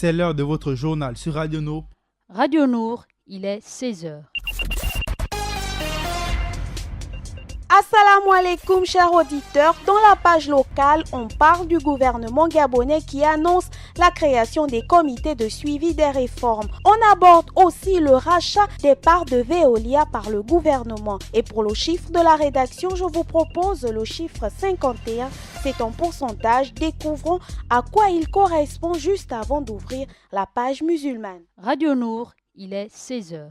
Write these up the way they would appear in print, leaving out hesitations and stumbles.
c'est l'heure de votre journal sur Radio Nour. Radio Nour, il est 16h. Assalamu alaikum chers auditeurs, dans la page locale, on parle du gouvernement gabonais qui annonce la création des comités de suivi des réformes. On aborde aussi le rachat des parts de Veolia par le gouvernement. Et pour le chiffre de la rédaction, je vous propose le chiffre 51. C'est un pourcentage, découvrons à quoi il correspond juste avant d'ouvrir la page musulmane. Radio Nour, il est 16h.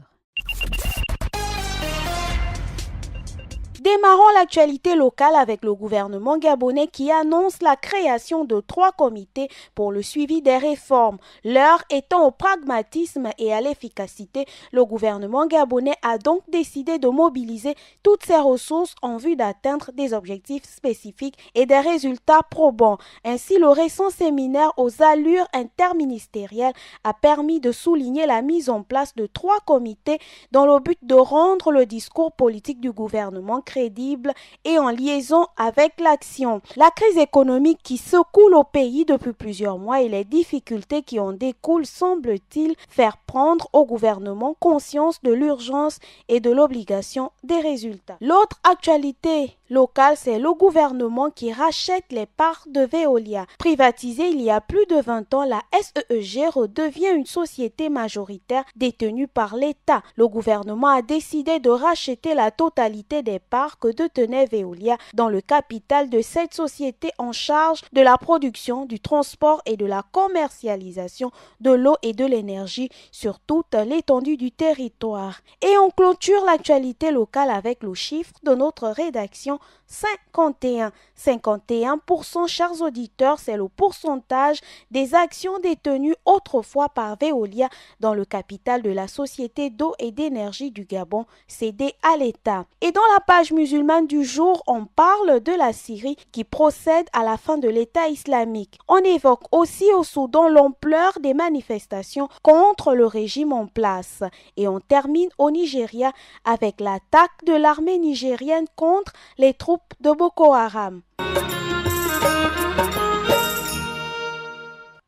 Démarrons l'actualité locale avec le gouvernement gabonais qui annonce la création de 3 comités pour le suivi des réformes. L'heure étant au pragmatisme et à l'efficacité, le gouvernement gabonais a donc décidé de mobiliser toutes ses ressources en vue d'atteindre des objectifs spécifiques et des résultats probants. Ainsi, le récent séminaire aux allures interministérielles a permis de souligner la mise en place de 3 comités dans le but de rendre le discours politique du gouvernement crédible et en liaison avec l'action. La crise économique qui secoue le pays depuis plusieurs mois et les difficultés qui en découlent semble-t-il faire prendre au gouvernement conscience de l'urgence et de l'obligation des résultats. L'autre actualité locale, c'est le gouvernement qui rachète les parts de Veolia. Privatisée il y a plus de 20 ans, la SEEG redevient une société majoritaire détenue par l'État. Le gouvernement a décidé de racheter la totalité des parts que détenait Veolia dans le capital de cette société en charge de la production, du transport et de la commercialisation de l'eau et de l'énergie sur toute l'étendue du territoire. Et on clôture l'actualité locale avec le chiffre de notre rédaction 51. 51%, chers auditeurs, c'est le pourcentage des actions détenues autrefois par Veolia dans le capital de la Société d'eau et d'énergie du Gabon, cédée à l'État. Et dans la page musulmane du jour, on parle de la Syrie qui procède à la fin de l'État islamique. On évoque aussi au Soudan l'ampleur des manifestations contre le régime en place. Et on termine au Nigeria avec l'attaque de l'armée nigérienne contre les troupes de Boko Haram.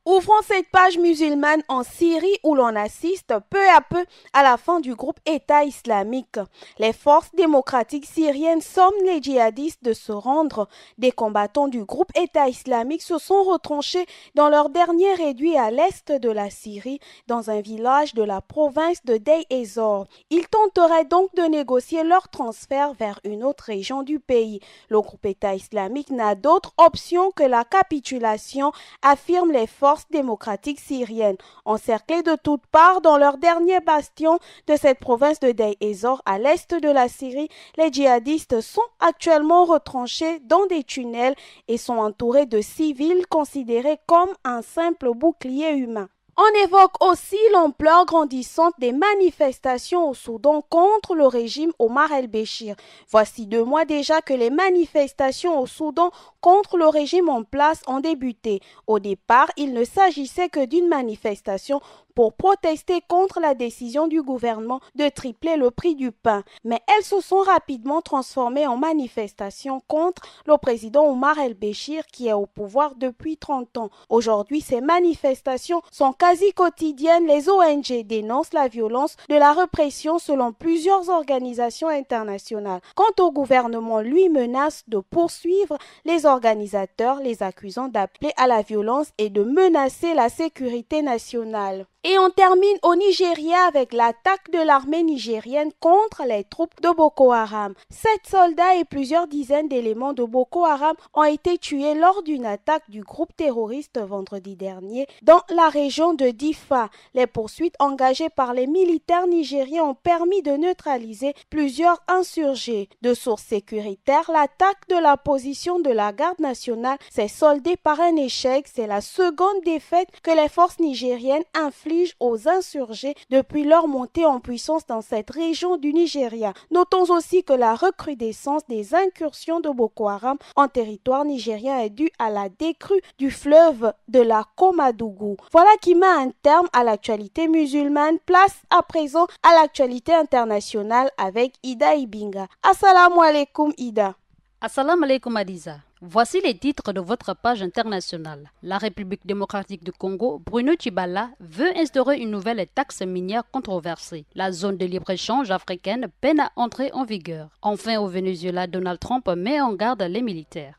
Ouvrons cette page musulmane en Syrie où l'on assiste peu à peu à la fin du groupe État islamique. Les forces démocratiques syriennes somment les djihadistes de se rendre. Des combattants du groupe État islamique se sont retranchés dans leur dernier réduit à l'est de la Syrie, dans un village de la province de Deir ez-Zor. Ils tenteraient donc de négocier leur transfert vers une autre région du pays. Le groupe État islamique n'a d'autre option que la capitulation, affirment les forces démocratiques syriennes. Encerclés de toutes parts dans leur dernier bastion de cette province de Deir ez-Zor à l'est de la Syrie, les djihadistes sont actuellement retranchés dans des tunnels et sont entourés de civils considérés comme un simple bouclier humain. On évoque aussi l'ampleur grandissante des manifestations au Soudan contre le régime Omar el-Béchir. Voici 2 mois déjà que les manifestations au Soudan contre le régime en place ont débuté. Au départ, il ne s'agissait que d'une manifestation pour protester contre la décision du gouvernement de tripler le prix du pain. Mais elles se sont rapidement transformées en manifestations contre le président Omar el-Béchir qui est au pouvoir depuis 30 ans. Aujourd'hui, ces manifestations sont quasi quotidiennes. Les ONG dénoncent la violence de la répression selon plusieurs organisations internationales. Quant au gouvernement, lui menace de poursuivre les organisateurs, les accusant d'appeler à la violence et de menacer la sécurité nationale. Et on termine au Nigeria avec l'attaque de l'armée nigérienne contre les troupes de Boko Haram. 7 soldats et plusieurs dizaines d'éléments de Boko Haram ont été tués lors d'une attaque du groupe terroriste vendredi dernier dans la région de Diffa. Les poursuites engagées par les militaires nigériens ont permis de neutraliser plusieurs insurgés. De sources sécuritaires, l'attaque de la position de la garde nationale s'est soldée par un échec. C'est la seconde défaite que les forces nigériennes infligent aux insurgés depuis leur montée en puissance dans cette région du Nigeria. Notons aussi que la recrudescence des incursions de Boko Haram en territoire nigérien est due à la décrue du fleuve de la Komadougou. Voilà qui met un terme à l'actualité musulmane. Place à présent à l'actualité internationale avec Ida Ibinga. Assalamu alaikum Ida. Assalamu alaikum Adiza. Voici les titres de votre page internationale. La République démocratique du Congo, Bruno Tshibala, veut instaurer une nouvelle taxe minière controversée. La zone de libre-échange africaine peine à entrer en vigueur. Enfin, au Venezuela, Donald Trump met en garde les militaires.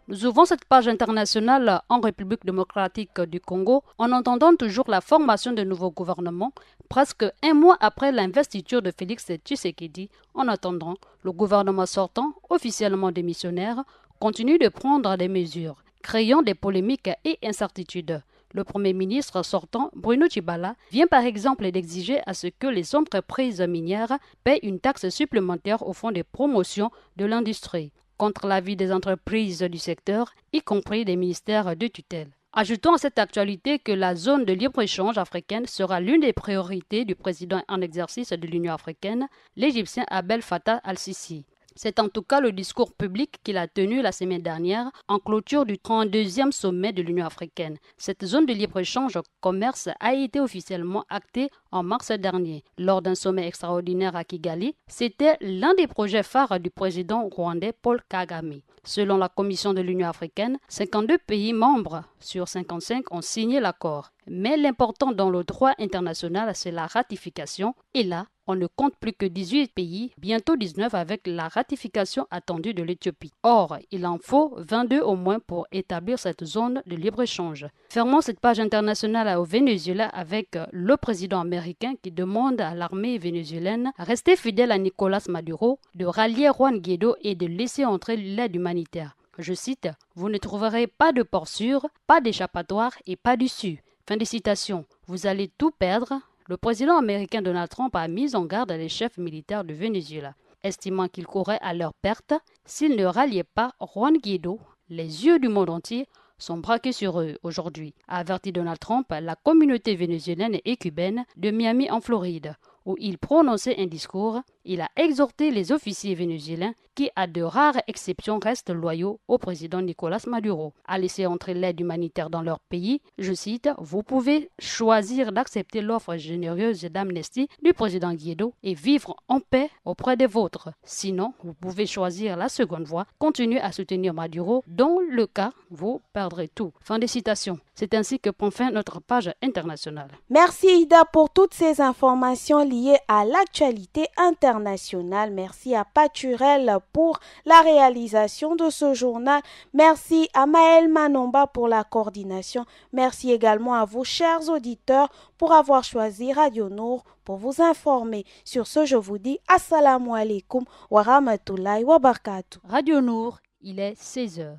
Nous ouvrons cette page internationale en République démocratique du Congo en entendant toujours la formation de nouveaux gouvernements, presque un mois après l'investiture de Félix Tshisekedi. En attendant, le gouvernement sortant, officiellement démissionnaire, continue de prendre des mesures, créant des polémiques et incertitudes. Le Premier ministre sortant, Bruno Tshibala, vient par exemple d'exiger à ce que les entreprises minières paient une taxe supplémentaire au fonds de promotion de l'industrie, contre l'avis des entreprises du secteur, y compris des ministères de tutelle. Ajoutons à cette actualité que la zone de libre-échange africaine sera l'une des priorités du président en exercice de l'Union africaine, l'Égyptien Abdel Fattah al-Sisi. C'est en tout cas le discours public qu'il a tenu la semaine dernière en clôture du 32e sommet de l'Union africaine. Cette zone de libre-échange commerce a été officiellement actée en mars dernier. Lors d'un sommet extraordinaire à Kigali, c'était l'un des projets phares du président rwandais Paul Kagame. Selon la Commission de l'Union africaine, 52 pays membres sur 55 ont signé l'accord. Mais l'important dans le droit international, c'est la ratification. Et là, on ne compte plus que 18 pays, bientôt 19 avec la ratification attendue de l'Éthiopie. Or, il en faut 22 au moins pour établir cette zone de libre-échange. Fermons cette page internationale au Venezuela avec le président américain qui demande à l'armée vénézuélienne de rester fidèle à Nicolás Maduro, de rallier Juan Guaidó et de laisser entrer l'aide humanitaire. Je cite, « Vous ne trouverez pas de port sûr, pas d'échappatoire et pas d'issue. » Fin de citation. Vous allez tout perdre. Le président américain Donald Trump a mis en garde les chefs militaires du Venezuela, estimant qu'ils couraient à leur perte s'ils ne ralliaient pas Juan Guaidó. Les yeux du monde entier sont braqués sur eux aujourd'hui, a averti Donald Trump la communauté vénézuélienne et cubaine de Miami en Floride, où il prononçait un discours. Il a exhorté les officiers vénézuéliens qui, à de rares exceptions, restent loyaux au président Nicolás Maduro, à laisser entrer l'aide humanitaire dans leur pays. Je cite, « Vous pouvez choisir d'accepter l'offre généreuse d'amnistie du président Guaidó et vivre en paix auprès des vôtres. Sinon, vous pouvez choisir la seconde voie, continuer à soutenir Maduro. Dans le cas, vous perdrez tout. » Fin de citation. C'est ainsi que prend fin notre page internationale. Merci Ida pour toutes ces informations liées à l'actualité internationale. Merci à Paturel pour la réalisation de ce journal. Merci à Maël Manomba pour la coordination. Merci également à vous, chers auditeurs, pour avoir choisi Radio Nour pour vous informer. Sur ce, je vous dis Assalamu alaikum wa rahmatullahi wa barakatuh. Radio Nour, il est 16h.